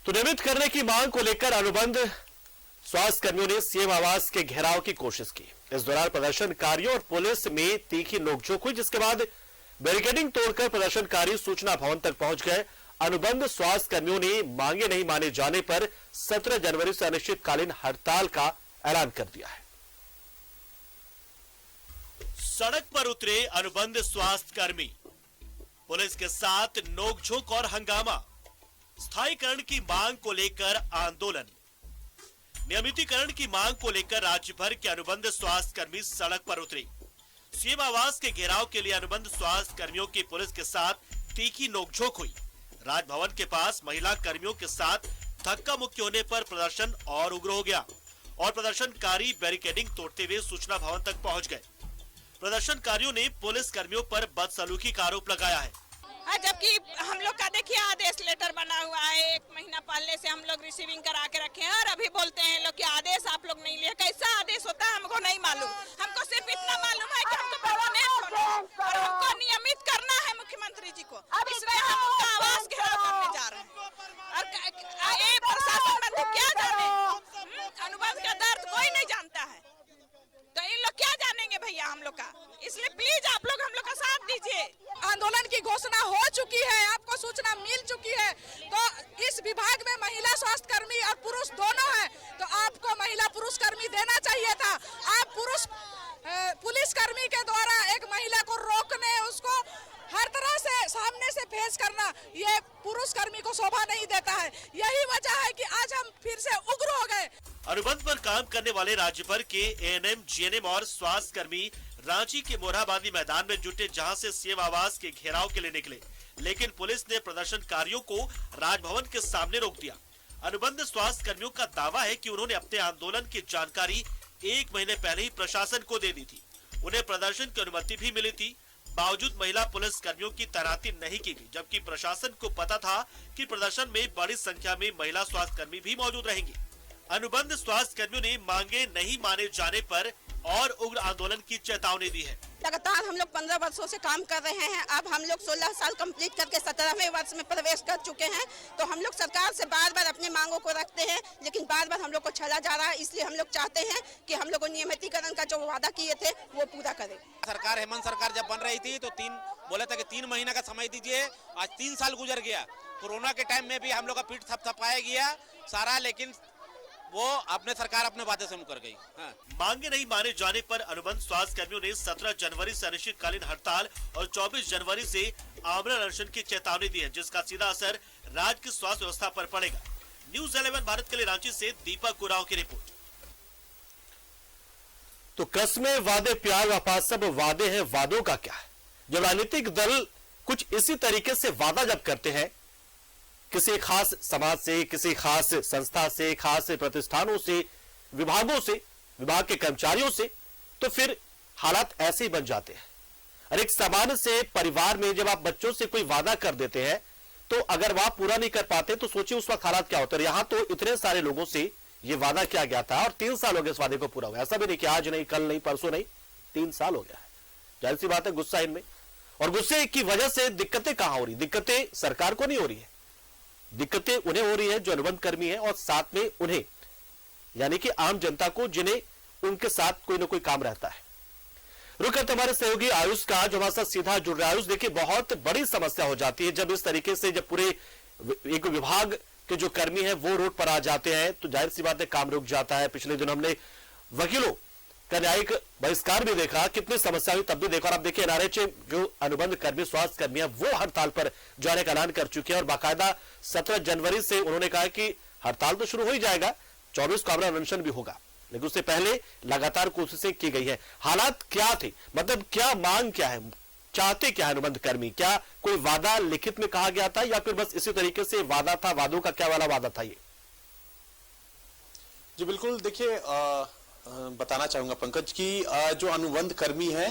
तो नियमित करने की मांग को लेकर अनुबंध स्वास्थ्य कर्मियों ने सीएम आवास के घेराव की कोशिश की। इस दौरान प्रदर्शनकारियों और पुलिस में तीखी नोकझोंक हुई, जिसके बाद बैरिकेडिंग तोड़कर प्रदर्शनकारी सूचना भवन तक पहुंच गए। अनुबंध स्वास्थ्य कर्मियों ने मांगे नहीं माने जाने पर 17 जनवरी से अनिश्चितकालीन हड़ताल का ऐलान कर दिया है। सड़क पर उतरे अनुबंध स्वास्थ्य कर्मी, पुलिस के साथ नोकझोंक और हंगामा। स्थायीकरण की मांग को लेकर आंदोलन। नियमितीकरण की मांग को लेकर राज्य भर के अनुबंध स्वास्थ्य कर्मी सड़क पर उतरे। सीएम आवास के घेराव के लिए अनुबंध स्वास्थ्य कर्मियों की पुलिस के साथ तीखी नोकझोंक हुई। राजभवन के पास महिला कर्मियों के साथ धक्का मुक्की होने पर प्रदर्शन और उग्र हो गया और प्रदर्शनकारी बैरिकेडिंग तोड़ते हुए सूचना भवन तक पहुंच गए। प्रदर्शनकारियों ने पुलिस कर्मियों पर बदसलूकी का आरोप लगाया है। जबकि हम लोग का देखिए आदेश लेटर बना हुआ है, 1 महीना पहले से हम लोग रिसीविंग करा के रखे हैं और अभी बोलते हैं लोग कि आदेश आप लोग नहीं लिए। कैसा आदेश होता है हमको नहीं मालूम। हमको सिर्फ इतना मालूम है कि हमको परमानेंट होना है और हमको नियमित करना है मुख्यमंत्री जी को, इसलिए हम उनका आवास घेराव करने जा रहे हैं। और ये प्रशासन मंत्री क्या जाने, अनुबंध का दर्द कोई नहीं जानता है, तो इन लोग क्या जानेंगे भैया हम लोग का। इसलिए प्लीज आप लोग हम लोग का साथ दीजिए। आंदोलन की घोषणा हो चुकी है, आपको सूचना मिल चुकी है, तो इस विभाग में महिला स्वास्थ्य कर्मी और पुरुष दोनों हैं, तो आपको महिला पुरुष कर्मी देना चाहिए था। आप पुलिस कर्मी के द्वारा एक महिला को रोकने, उसको हर तरह से सामने से फेस करना, ये पुरुष कर्मी को शोभा नहीं देता है। यही वजह है कि आज हम फिर से उग्र हो गए। अनुबंध पर काम करने वाले राज्य भर के एएनएम, जीएनएम और स्वास्थ्य कर्मी रांची के मोरहाबादी मैदान में जुटे, जहां से सीएम आवास के घेराव के लिए निकले, लेकिन पुलिस ने प्रदर्शनकारियों को राजभवन के सामने रोक दिया। अनुबंध स्वास्थ्य कर्मियों का दावा है कि उन्होंने अपने आंदोलन की जानकारी 1 महीने पहले ही प्रशासन को दे दी थी। उन्हें प्रदर्शन की अनुमति भी मिली थी, बावजूद महिला पुलिस कर्मियों की तैनाती नहीं की गई, जबकि प्रशासन को पता था कि प्रदर्शन में बड़ी संख्या में महिला स्वास्थ्य कर्मी भी मौजूद रहेंगे। अनुबंध स्वास्थ्य कर्मियों ने मांगे नहीं माने जाने पर और उग्र आंदोलन की चेतावनी दी है। लगातार हम लोग 15 वर्षों से काम कर रहे हैं। अब हम लोग 16 साल कंप्लीट करके 17वें वर्ष में प्रवेश कर चुके हैं, तो हम लोग सरकार से बार बार अपनी मांगों को रखते हैं, लेकिन बार बार हम लोग को छला जा रहा है। इसलिए हम लोग चाहते हैं कि हम लोग नियमितीकरण का जो वादा किए थे वो पूरा करें। सरकार, हेमंत सरकार जब बन रही थी तो बोला था कि 3 महीने का समय दीजिए। आज 3 साल गुजर गया। कोरोना के टाइम में भी हम लोग का पीठ थपथपाया गया सारा, लेकिन वो अपने सरकार अपने वादे से मुकर गई। हाँ। मांगे नहीं माने जाने पर अनुबंध स्वास्थ्य कर्मियों ने 17 जनवरी से अनिश्चितकालीन हड़ताल और 24 जनवरी से आमरण अनशन की चेतावनी दी है, जिसका सीधा असर राज्य की स्वास्थ्य व्यवस्था पर पड़ेगा। न्यूज़ 11 भारत के लिए रांची से दीपक उरांव की रिपोर्ट। तो कस्में, वादे, प्यार, वफा, सब वादे हैं, वादों का क्या है। जब राजनीतिक दल कुछ इसी तरीके से वादा जब करते हैं किसी खास समाज से, किसी खास संस्था से, खास प्रतिष्ठानों से, विभागों से, विभाग के कर्मचारियों से, तो फिर हालात ऐसे ही बन जाते हैं। और एक सामान्य से परिवार में जब आप बच्चों से कोई वादा कर देते हैं, तो अगर वह पूरा नहीं कर पाते तो सोचिए उस वक्त हालात क्या होते हैं। यहां तो इतने सारे लोगों से ये वादा किया गया था और 3 साल हो गए इस वादे को पूरा हुआ। ऐसा भी नहीं कि आज नहीं, कल नहीं, परसों नहीं, 3 साल हो गया है। जाहिर सी बात है गुस्सा इनमें, और गुस्से की वजह से दिक्कतें कहां हो रही? दिक्कतें सरकार को नहीं हो रही है, दिक्कतें उन्हें हो रही है जो अनुबंध कर्मी है, और साथ में उन्हें यानी कि आम जनता को, जिन्हें उनके साथ कोई ना कोई काम रहता है। रुक करते हमारे सहयोगी आयुष का, जो हमारे साथ सीधा जुड़ रहा है। आयुष, देखिए बहुत बड़ी समस्या हो जाती है जब इस तरीके से, जब पूरे एक विभाग के जो कर्मी है वो रोड पर आ जाते हैं, तो जाहिर सी बात है काम रुक जाता है। पिछले दिन हमने वकीलों का न्यायिक बहिष्कार भी देखा, कितनी समस्या हुई तब भी देखा। और अब देखिए एनआरएच जो अनुबंध कर्मी, स्वास्थ्य कर्मी है, वो हड़ताल पर जाने का ऐलान कर चुके हैं और बाकायदा 17 जनवरी से उन्होंने कहा कि हड़ताल तो शुरू हो ही जाएगा, 24 को आमरण अनशन भी होगा, लेकिन उससे पहले लगातार कोशिशें की गई है। हालात क्या थे, मतलब क्या मांग क्या है, चाहते क्या है अनुबंध कर्मी? क्या कोई वादा लिखित में कहा गया था या फिर बस इसी तरीके से वादा था? वादों का क्या वाला वादा था ये? जी बिल्कुल, देखिए बताना चाहूंगा पंकज की जो अनुबंध कर्मी है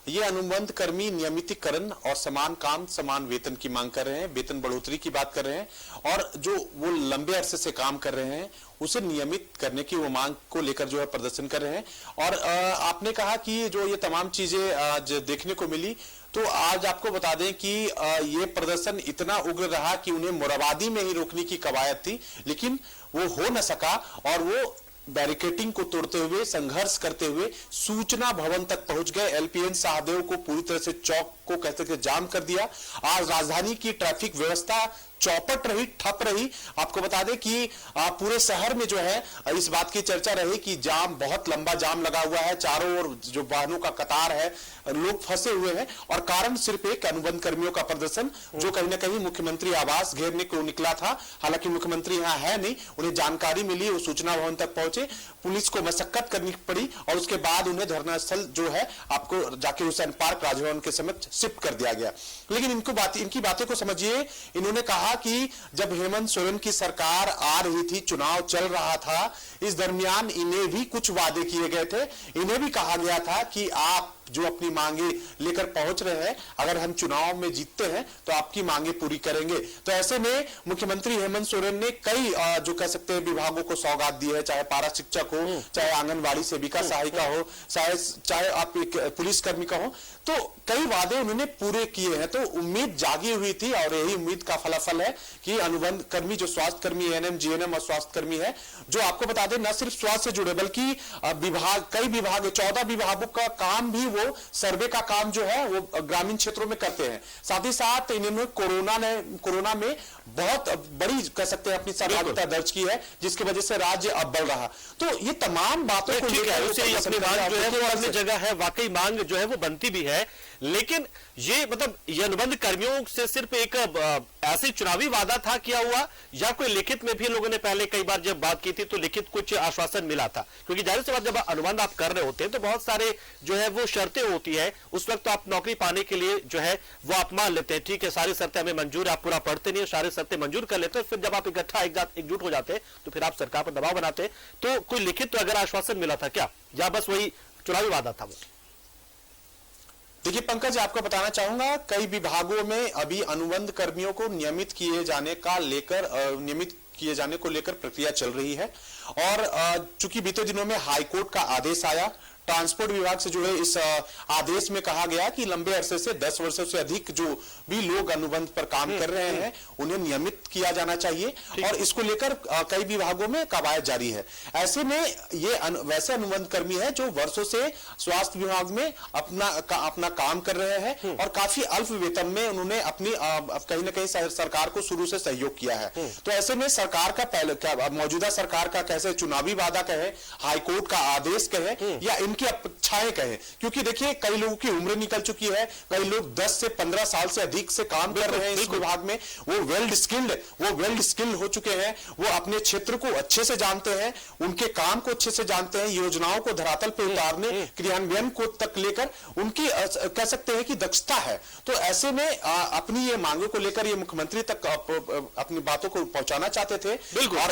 ये अनुबंध कर्मी नियमितीकरण और समान काम समान वेतन की मांग कर रहे हैं, वेतन बढ़ोतरी की बात कर रहे हैं और जो वो लंबे अरसे से काम कर रहे हैं उसे नियमित करने की वो मांग को लेकर जो है प्रदर्शन कर रहे हैं। और आपने कहा कि जो ये तमाम चीजें आज देखने को मिली, तो आज आपको बता दें कि ये प्रदर्शन इतना उग्र रहा कि उन्हें मोरहाबादी में ही रोकने की कवायद थी, लेकिन वो हो न सका और वो बैरिकेडिंग को तोड़ते हुए संघर्ष करते हुए सूचना भवन तक पहुंच गए। एलपीएन शाहदेव को पूरी तरह से चौक को कहते थे जाम कर दिया। आज राजधानी की ट्रैफिक व्यवस्था चौपट रही, ठप रही। आपको बता दें कि पूरे शहर में जो है इस बात की चर्चा रही कि जाम, बहुत लंबा जाम लगा हुआ है, चारों ओर जो वाहनों का कतार है, लोग फंसे हुए हैं और कारण सिर्फ एक अनुबंध कर्मियों का प्रदर्शन जो कहीं ना कहीं मुख्यमंत्री आवास घेरने को निकला था। हालांकि मुख्यमंत्री यहाँ है नहीं, उन्हें जानकारी मिली, वो सूचना भवन तक पहुंचे, पुलिस को मशक्कत करनी पड़ी और उसके बाद उन्हें धरना स्थल जो है आपको जाकिर हुसैन पार्क राजभवन के समक्ष शिफ्ट कर दिया गया। लेकिन इनकी बातें को समझिए। इन्होंने कहा कि जब हेमंत सोरेन की सरकार आ रही थी, चुनाव चल रहा था, इस दरमियान इन्हें भी कुछ वादे किए गए थे। इन्हें भी कहा गया था कि आप जो अपनी मांगे लेकर पहुंच रहे हैं, अगर हम चुनाव में जीतते हैं तो आपकी मांगे पूरी करेंगे। तो ऐसे में मुख्यमंत्री हेमंत सोरेन ने कई जो कह सकते हैं विभागों को सौगात दी है, चाहे पारा शिक्षक हो, चाहे आंगनबाड़ी सेविका सहायिका हो, चाहे आप एक पुलिस कर्मी का हो, तो कई वादे उन्होंने पूरे किए हैं। तो उम्मीद जागी हुई थी और यही उम्मीद का फलाफल है कि अनुबंध कर्मी जो स्वास्थ्य कर्मी एएनएम, जीएनएम और स्वास्थ्य कर्मी है, जो आपको बता दें न सिर्फ स्वास्थ्य से जुड़े बल्कि कई विभाग 14 विभागों का काम भी वो सर्वे का काम जो है वो ग्रामीण क्षेत्रों में करते हैं। साथ ही साथ इन्होंने कोरोना में बहुत बड़ी कह सकते हैं अपनी सहभागिता दर्ज की है, जिसकी वजह से राज्य अब बढ़ रहा। तो ये तमाम बातों को अपनी मांग जो है वो अपनी जगह है, वाकई मांग जो है वो बनती भी है। लेकिन ये मतलब ये अनुबंध कर्मियों से सिर्फ एक ऐसे चुनावी वादा था किया हुआ, या कोई लिखित में भी लोगों ने पहले कई बार जब बात की थी तो लिखित कुछ आश्वासन मिला था? क्योंकि जाहिर सी बात जब अनुबंध आप कर रहे होते हैं तो बहुत सारे जो है वो शर्तें होती है। उस वक्त तो आप नौकरी पाने के लिए जो है वो आप मान लेते हैं, ठीक है सारी शर्तें हमें मंजूर, आप पूरा पढ़ते नहीं, सारी शर्तें मंजूर कर लेते हैं। फिर जब आप इकट्ठा एकजुट हो जाते हैं तो फिर आप सरकार पर दबाव बनाते हैं। तो कोई लिखित तो अगर आश्वासन मिला था क्या, या बस वही चुनावी वादा था वो? देखिए पंकज, आपको बताना चाहूंगा कई विभागों में अभी अनुबंध कर्मियों को नियमित किए जाने को लेकर प्रक्रिया चल रही है। और चूंकि बीते दिनों में हाईकोर्ट का आदेश आया, ट्रांसपोर्ट विभाग से जुड़े इस आदेश में कहा गया कि लंबे अरसे से 10 वर्षों से अधिक जो भी लोग अनुबंध पर काम कर रहे हैं उन्हें नियमित किया जाना चाहिए और इसको लेकर कई विभागों में कवायद जारी है। ऐसे में ये वैसे अनुबंध कर्मी है जो वर्षों से स्वास्थ्य विभाग में अपना काम कर रहे हैं और काफी अल्प वेतन में उन्होंने अपनी कहीं ना कहीं सरकार को शुरू से सहयोग किया है। तो ऐसे में सरकार का मौजूदा सरकार का कैसे चुनावी वादा कहे, हाईकोर्ट का आदेश कहे या इनकी अपेक्षाएं कहे, क्योंकि देखिए कई लोगों की उम्र निकल चुकी है, कई लोग 10 से 15 साल से अधिक से काम कर रहे हैं इस विभाग में, वो वेल स्किल्ड हो चुके हैं, वो अपने क्षेत्र को अच्छे से जानते हैं, उनके काम को अच्छे से जानते हैं, योजनाओं को धरातल पर उतारने क्रियान्वयन को तक लेकर उनकी कह सकते हैं कि दक्षता है। तो ऐसे में अपनी ये मांगों को लेकर ये मुख्यमंत्री तक अपनी बातों को पहुंचाना चाहते थे। बिल्कुल, और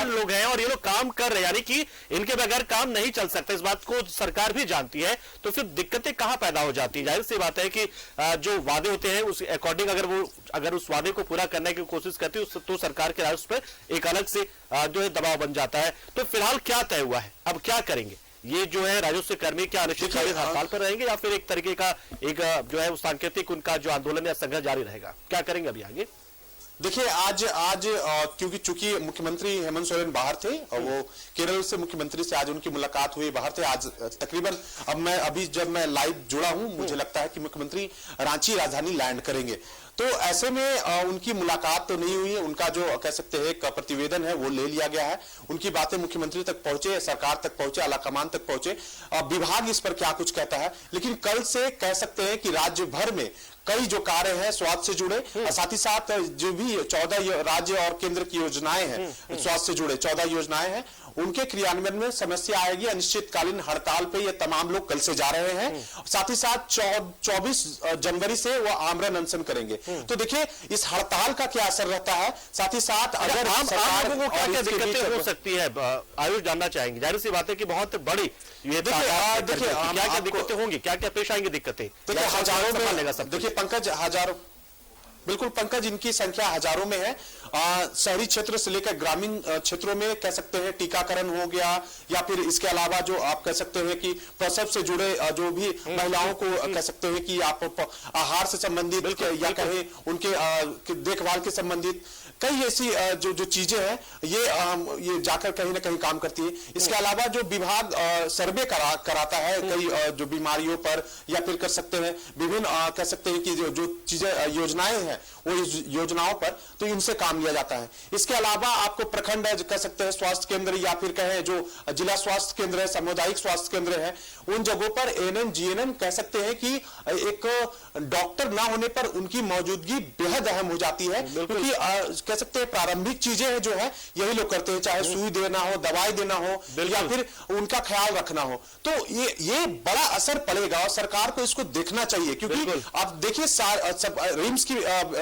लोग हैं और ये लोग काम कर रहे हैं, यानी कि इनके बगैर काम नहीं चल सकता, इस बात को सरकार भी जानती है। तो फिर दिक्कतें कहां पैदा हो जाती है? जाहिर सी बात है कि जो वादे होते हैं उस अकॉर्डिंग अगर उस वादे को पूरा करने की कोशिश करती है तो सरकार के राजस्व पर एक अलग से जो है दबाव बन जाता है। तो फिलहाल क्या तय हुआ है, अब क्या करेंगे? ये जो है राजस्व कर्मी क्या अनिश्चितकालीन हड़ताल पर रहेंगे या फिर एक तरीके का एक जो है सांकेतिक उनका जो आंदोलन या संघर्ष जारी रहेगा? क्या करेंगे अभी आगे? देखिए आज चूंकि मुख्यमंत्री हेमंत सोरेन बाहर थे और वो केरल से मुख्यमंत्री से आज उनकी मुलाकात हुई, बाहर थे आज तकरीबन। जब मैं लाइव जुड़ा हूं, मुझे लगता है कि मुख्यमंत्री रांची राजधानी लैंड करेंगे। तो ऐसे में उनकी मुलाकात तो नहीं हुई है, उनका जो कह सकते हैं एक प्रतिवेदन है वो ले लिया गया है, उनकी बातें मुख्यमंत्री तक पहुंचे, सरकार तक पहुंचे, आलाकमान तक पहुंचे, विभाग इस पर क्या कुछ कहता है। लेकिन कल से कह सकते हैं कि राज्य भर में कई जो कार्य हैं स्वास्थ्य से जुड़े, साथ ही साथ जो भी 14 राज्य और केंद्र की योजनाएं हैं स्वास्थ्य से जुड़े 14 योजनाएं हैं, उनके क्रियान्वयन में समस्या आएगी। अनिश्चितकालीन हड़ताल पे ये तमाम लोग कल से जा रहे हैं। साथ ही साथ 24 जनवरी से वो आमरण अनशन करेंगे। तो देखिए इस हड़ताल का क्या असर रहता है, साथ ही साथ अगर आम लोगों को क्या दिक्कतें हो सरकार सकती है, आयुष जानना चाहेंगे। जाहिर सी बात है कि बहुत बड़ी ये देखिए क्या दिक्कतें होंगी, क्या क्या पेश आएंगी दिक्कतें? देखिए हजारों में लेगा सब। देखिए पंकज, हजारों, बिल्कुल पंकज, इनकी संख्या हजारों में है। शहरी क्षेत्र से लेकर ग्रामीण क्षेत्रों में कह सकते हैं टीकाकरण हो गया, या फिर इसके अलावा जो आप कह सकते हैं कि प्रसव से जुड़े जो भी महिलाओं को कह सकते हैं कि आप आहार से संबंधित या कहें उनके देखभाल के संबंधित कई ऐसी जो चीजें हैं ये जाकर कहीं ना कहीं काम करती है। इसके अलावा जो विभाग सर्वे कराता है कई जो बीमारियों पर, या फिर कर सकते हैं विभिन्न कह सकते हैं कि जो चीजें योजनाएं हैं वो योजनाओं पर, तो इनसे काम लिया जाता है। इसके अलावा आपको प्रखंड कह सकते हैं स्वास्थ्य केंद्र, या फिर कहें जो जिला स्वास्थ्य केंद्र है, सामुदायिक स्वास्थ्य केंद्र है, उन जगहों पर एएनएम जीएनएम कह सकते हैं कि एक डॉक्टर ना होने पर उनकी मौजूदगी बेहद अहम हो जाती है, क्योंकि कह सकते हैं प्रारंभिक चीजें जो है यही लोग करते हैं, चाहे सुई देना हो, दवाई देना हो, या फिर उनका ख्याल रखना हो। तो ये बड़ा असर पड़ेगा और सरकार को इसको देखना चाहिए, क्योंकि आप देखिए रिम्स की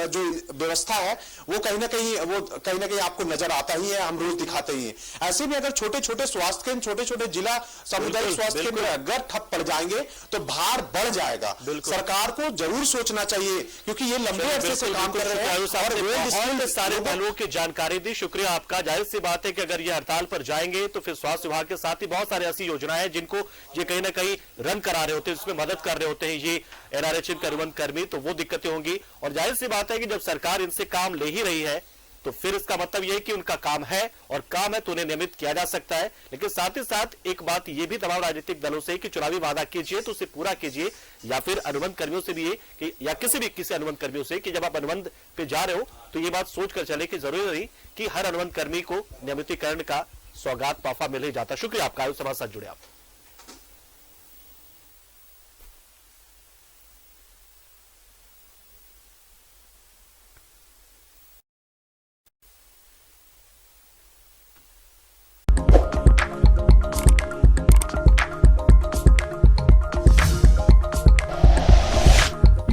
जो व्यवस्था है वो कहीं ना कहीं आपको नजर आता ही है, हम रोज दिखाते ही हैं। ऐसे में अगर छोटे छोटे स्वास्थ्य केंद्र, छोटे छोटे जिला सामुदायिक स्वास्थ्य केंद्र अगर ठप पड़ जाएंगे तो भार बढ़ जाएगा। सरकार को जरूर सोचना चाहिए, क्योंकि ये लंबे अरसे से काम कर रहे हैं और सारे पहलुओं की जानकारी दी। शुक्रिया आपका। जाहिर सी बात है कि अगर ये हड़ताल पर जाएंगे तो फिर स्वास्थ्य विभाग के साथ ही बहुत सारी ऐसी योजनाएं हैं जिनको ये कहीं ना कहीं रन करा रहे होते हैं, इसमें मदद कर रहे होते हैं ये एनआरएचएम के अनुबंध कर्मी, तो वो दिक्कतें होंगी। और जाहिर सी बात है कि जब सरकार इनसे काम ले ही रही है तो फिर इसका मतलब यह है कि उनका काम है, और काम है तो उन्हें नियमित किया जा सकता है। लेकिन साथ ही साथ एक बात यह भी तमाम राजनीतिक दलों से कि चुनावी वादा कीजिए तो उसे पूरा कीजिए, या फिर अनुबंध कर्मियों से भी कि या किसी अनुबंध कर्मियों से कि जब आप अनुबंध पे जा रहे हो तो ये बात सोच कर चले कि जरूरी नहीं कि हर अनुबंध कर्मी को नियमितीकरण का सौगात तोहफा मिल ही जाता। शुक्रिया आपका, आयुष समाज साथ जुड़े आप।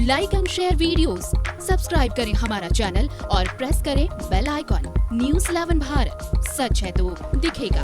Like and share videos, subscribe करें हमारा चैनल और प्रेस करें बेल आइकॉन। News 11 भारत, सच है तो दिखेगा।